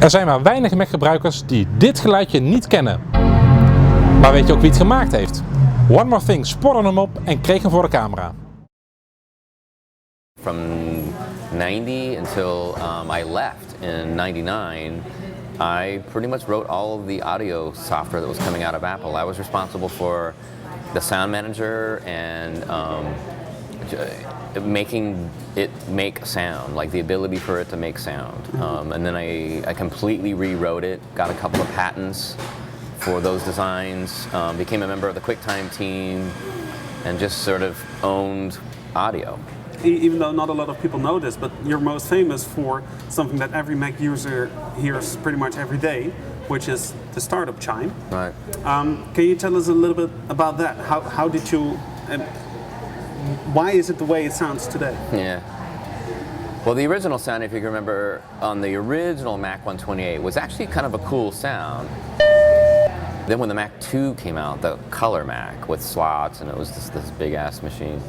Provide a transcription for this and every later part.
Er zijn maar weinig Mac-gebruikers die dit geluidje niet kennen. Maar weet je ook wie het gemaakt heeft? One More Thing spoorde hem op en kreeg hem voor de camera. From 90 until I left in 99, I pretty much wrote all of the audio software that was coming out of Apple. I was responsible for the sound manager and making it make sound, like the ability for it to make sound. And then I completely rewrote it, got a couple of patents for those designs, became a member of the QuickTime team, and just sort of owned audio. Even though not a lot of people know this, but you're most famous for something that every Mac user hears pretty much every day, which is the startup chime. Right. Can you tell us a little bit about that? How did you, why is it the way it sounds today? Yeah. Well, the original sound, if you can remember, on the original Mac 128 was actually kind of a cool sound. Then when the Mac 2 came out, the color Mac with slots, and it was this big-ass machine,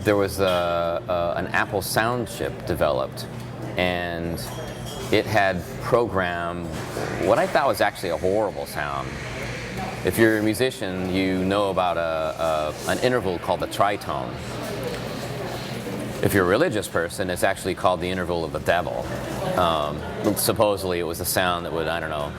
there was an Apple sound chip developed, and it had programmed what I thought was actually a horrible sound. If you're a musician, you know about an interval called the tritone. If you're a religious person, it's actually called the interval of the devil. Supposedly it was the sound that would, I don't know,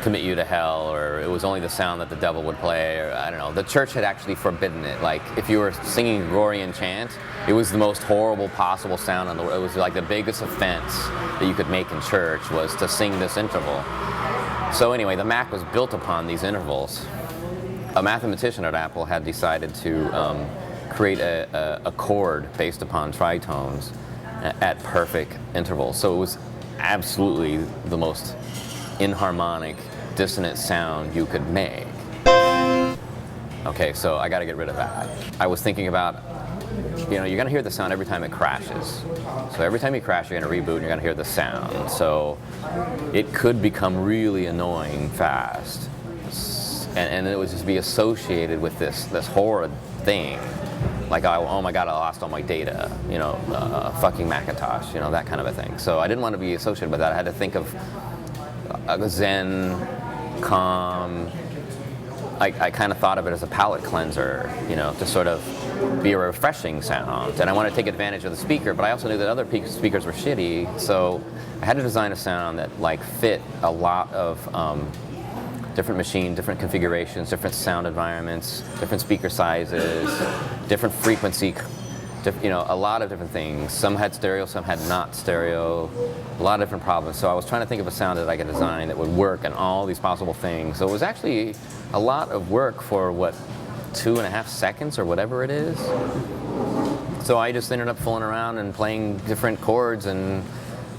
commit you to hell, or it was only the sound that the devil would play, or I don't know. The church had actually forbidden it. Like, if you were singing Gregorian chant, it was the most horrible possible sound in the world. It was like the biggest offense that you could make in church was to sing this interval. So anyway, the Mac was built upon these intervals. A mathematician at Apple had decided to create a chord based upon tritones at perfect intervals. So it was absolutely the most inharmonic, dissonant sound you could make. Okay, so I got to get rid of that. I was thinking about, you know, you're going to hear the sound every time it crashes. So every time you crash, you're going to reboot and you're going to hear the sound. So it could become really annoying fast. And it would just be associated with this horrid thing. Like, oh my God, I lost all my data, you know, fucking Macintosh, you know, that kind of a thing. So I didn't want to be associated with that. I had to think of a zen, calm. I kind of thought of it as a palate cleanser, you know, to sort of be a refreshing sound. And I wanted to take advantage of the speaker, but I also knew that other speakers were shitty, so I had to design a sound that like fit a lot of different machine, different configurations, different sound environments, different speaker sizes, different frequency, you know, a lot of different things. Some had stereo, some had not stereo, a lot of different problems. So I was trying to think of a sound that I could design that would work in all these possible things. So it was actually a lot of work for, what, 2.5 seconds or whatever it is. So I just ended up fooling around and playing different chords, and,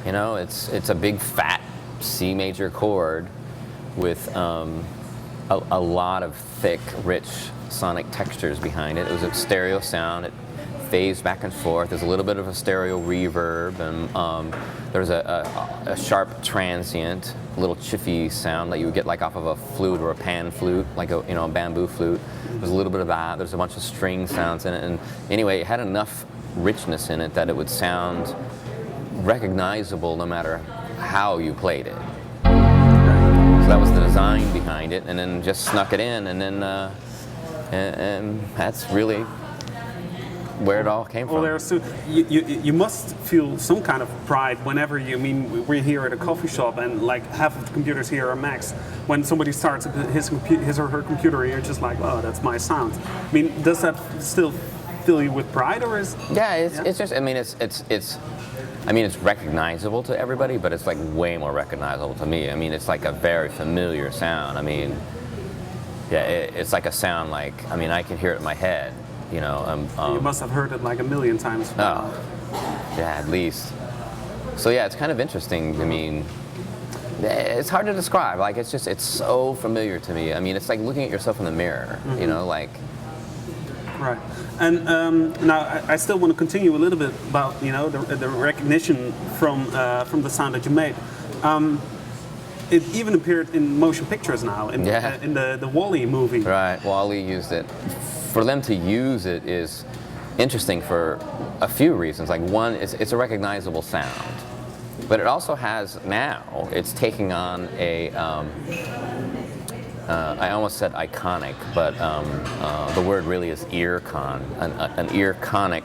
you know, it's a big fat C major chord with a lot of thick, rich sonic textures behind it. It was a stereo sound. It phased back and forth. There's a little bit of a stereo reverb, and there's a sharp transient, little chiffy sound that you would get like off of a flute or a pan flute, like a, you know, a bamboo flute. There's a little bit of that. There's a bunch of string sounds in it, and anyway, it had enough richness in it that it would sound recognizable no matter how you played it. So that was the design behind it, and then just snuck it in, and then and that's really where it all came from. Well, you must feel some kind of pride whenever you, I mean, we're here at a coffee shop and like half of the computers here are Macs. When somebody starts his or her computer, you're just like, oh, that's my sound. I mean, does that still fill you with pride, or is? Yeah, it's just, I mean, it's recognizable to everybody, but it's like way more recognizable to me. I mean, it's like a very familiar sound. I mean, yeah, it's like a sound like, I mean, I can hear it in my head. You know, you must have heard it like 1,000,000 times. Oh, yeah, at least. So yeah, it's kind of interesting. I mean, it's hard to describe. Like, it's just, it's so familiar to me. I mean, it's like looking at yourself in the mirror. Mm-hmm. You know, like. Right. And now I still want to continue a little bit about, you know, the recognition from the sound that you made. It even appeared in motion pictures now, in the WALL-E movie. Right, WALL-E used it. For them to use it is interesting for a few reasons. Like, one, it's a recognizable sound. But it also has now, it's taking on a, I almost said iconic, but the word really is earcon, an earconic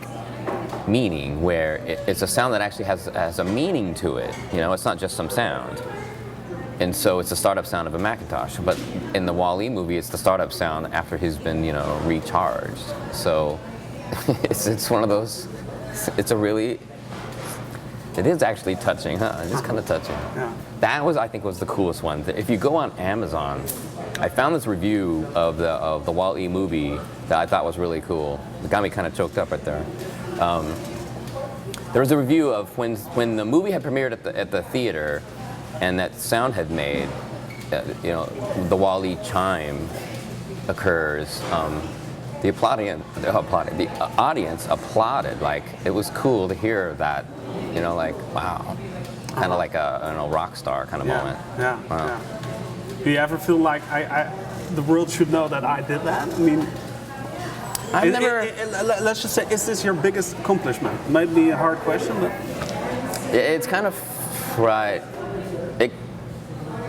meaning, where it's a sound that actually has a meaning to it. You know, it's not just some sound. And so it's the startup sound of a Macintosh. But in the Wall-E movie, it's the startup sound after he's been, you know, recharged. So it's one of those, it's a really, it is actually touching, huh? It is kind of touching. Yeah. That was, I think, was the coolest one. If you go on Amazon, I found this review of the Wall-E movie that I thought was really cool. It got me kind of choked up right there. There was a review of when the movie had premiered at the theater, and that sound had made, you know, the Wall-E chime occurs. The audience applauded. Like, it was cool to hear that. You know, like, wow, kind of like a, I don't know, rock star kind of moment. Yeah, Wow. yeah. Do you ever feel like the world should know that I did that? I mean, I've never. let's just say, is this your biggest accomplishment? Might be a hard question, but It's kind of right.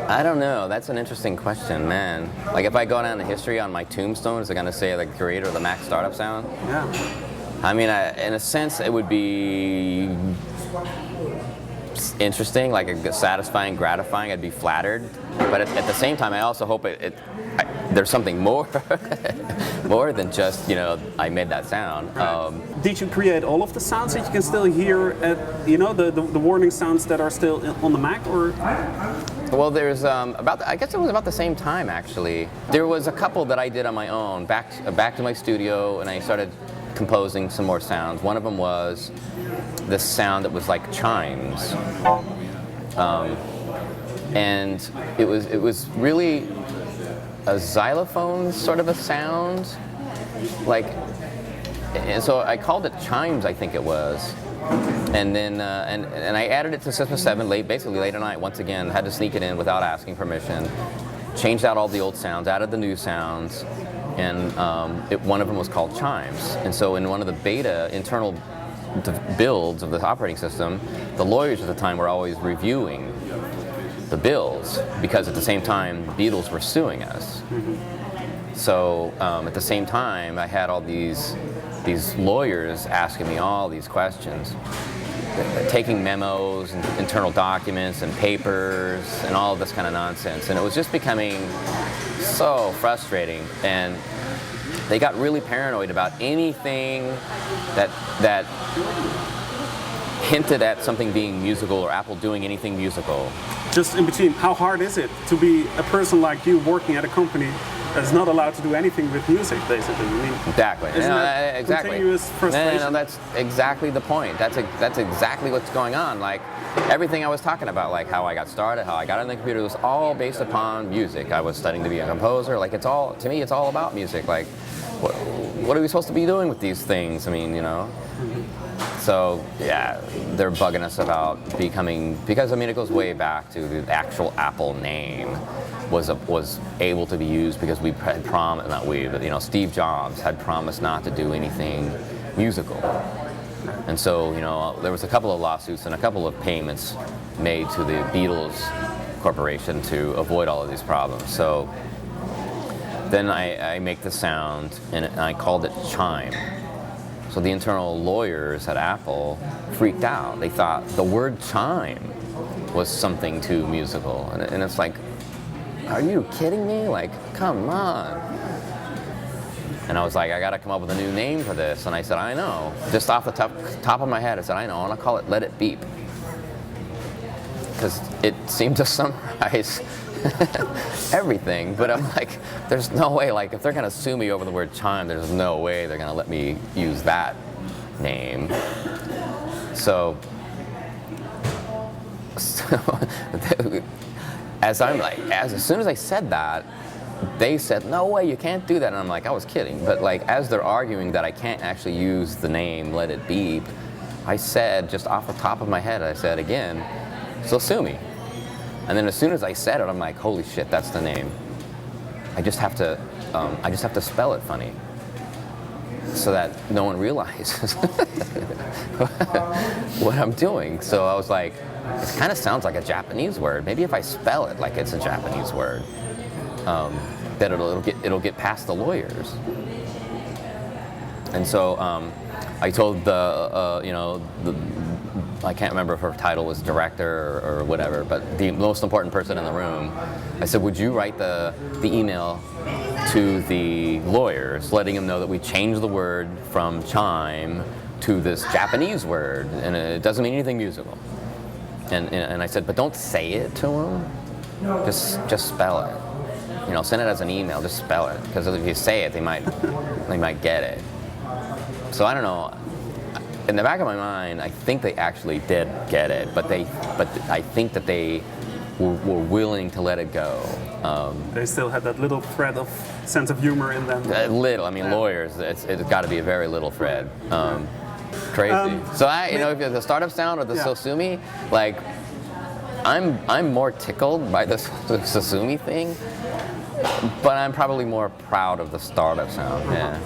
I don't know. That's an interesting question, man. Like, if I go down the history on my tombstone, is it going to say the creator of the Mac startup sound? yeah. I mean, in a sense, it would be interesting, like satisfying, gratifying. I'd be flattered, but at the same time, I also hope there's something more, more than just, you know, I made that sound. Right. Did you create all of the sounds that you can still hear at, you know, the warning sounds that are still on the Mac, or? Well, there's I guess it was about the same time, actually. There was a couple that I did on my own, back to my studio, and I started composing some more sounds. One of them was this sound that was like chimes, and it was really a xylophone sort of a sound, like, and so I called it chimes, I think it was. And then and I added it to System 7 basically late at night. Once again, had to sneak it in without asking permission. Changed out all the old sounds, added the new sounds, and one of them was called chimes. And so in one of the beta internal builds of the operating system, the lawyers at the time were always reviewing the builds, because at the same time, Beatles were suing us. So at the same time, I had all these lawyers asking me all these questions, taking memos and internal documents and papers and all of this kind of nonsense. And it was just becoming so frustrating. And they got really paranoid about anything that hinted at something being musical or Apple doing anything musical. Just in between, how hard is it to be a person like you working at a company that's not allowed to do anything with music, basically? I mean, exactly. Isn't that exactly. continuous frustration? No, that's exactly the point. That's exactly what's going on. Like, everything I was talking about, like how I got started, how I got on the computer, was all based upon music. I was studying to be a composer. Like, to me, it's all about music. Like, what are we supposed to be doing with these things? I mean, you know. So yeah, they're bugging us about becoming, because I mean, it goes way back to the actual Apple name was able to be used because we had promised, not we, but you know, Steve Jobs had promised not to do anything musical. And so, you know, there was a couple of lawsuits and a couple of payments made to the Beatles Corporation to avoid all of these problems. So then I make the sound, and I called it chime. So the internal lawyers at Apple freaked out. They thought the word chime was something too musical. And it's like, are you kidding me? Like, come on. And I was like, I gotta come up with a new name for this. And I said, I know. Just off the top of my head, I said, I know. And I'll call it Let It Beep. Because it seemed to summarize everything. But I'm like, there's no way, like, if they're gonna sue me over the word chime, there's no way they're gonna let me use that name. So as soon as I said that, they said, no way, you can't do that. And I'm like, I was kidding. But like, as they're arguing that I can't actually use the name Let It Beep, I said, just off the top of my head, I said again, so sue me. And then as soon as I said it, I'm like, holy shit, that's the name. I just have to spell it funny, so that no one realizes what I'm doing. So I was like, it kind of sounds like a Japanese word. Maybe if I spell it like it's a Japanese word, that it'll get past the lawyers. And so I told I can't remember if her title was director or whatever, but the most important person in the room, I said, would you write the email to the lawyers letting them know that we changed the word from chime to this Japanese word, and it doesn't mean anything musical. And I said, but don't say it to them, just spell it. Send it as an email, just spell it, because if you say it, they might get it. So I don't know. In the back of my mind, I think they actually did get it, but I think that they were willing to let it go. They still had that little thread of sense of humor in them. Lawyers, it's got to be a very little thread. Crazy. So if the startup sound or the Sosumi, like, I'm more tickled by the Sosumi thing, but I'm probably more proud of the startup sound. Yeah.